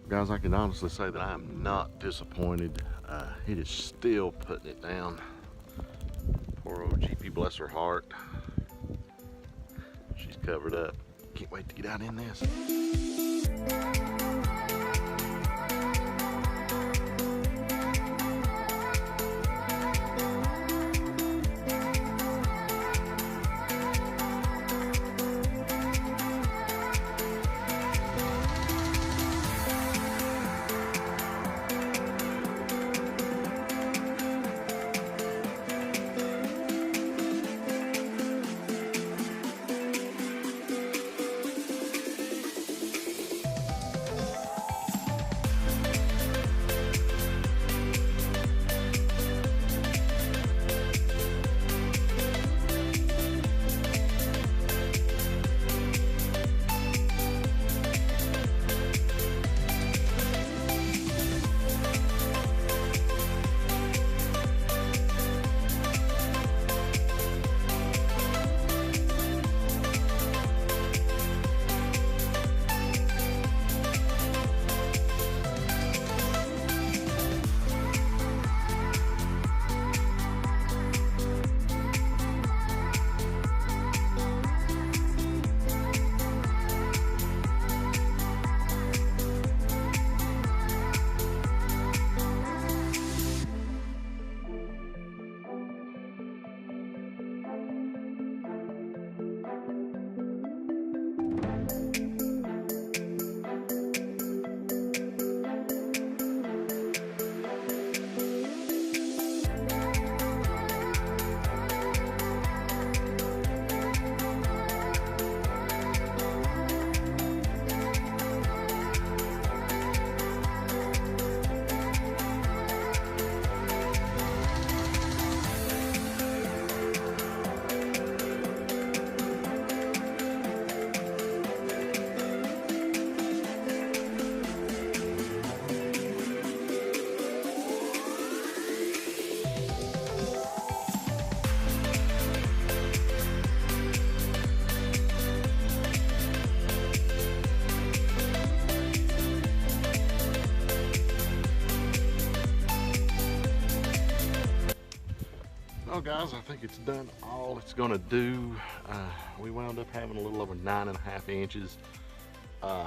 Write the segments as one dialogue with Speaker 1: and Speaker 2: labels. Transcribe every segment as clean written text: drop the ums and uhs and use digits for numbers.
Speaker 1: Guys, I can honestly say that I am not disappointed. It is still putting it down. Poor old GP, bless her heart. She's covered up. Can't wait to get out in this. Well, guys, I think it's done all it's gonna do. We wound up having a little over 9.5 inches. Where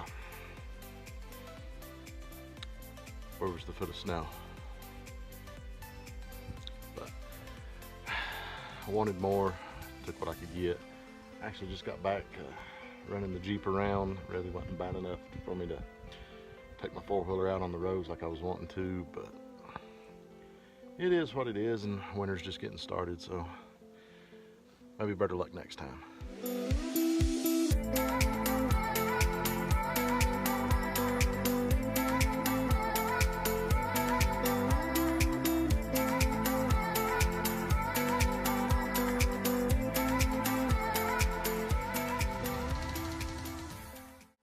Speaker 1: was the foot of snow? But I wanted more, took what I could get. Actually just got back running the Jeep around. Really wasn't bad enough for me to take my four-wheeler out on the roads like I was wanting to, but it is what it is, and winter's just getting started, so maybe better luck next time.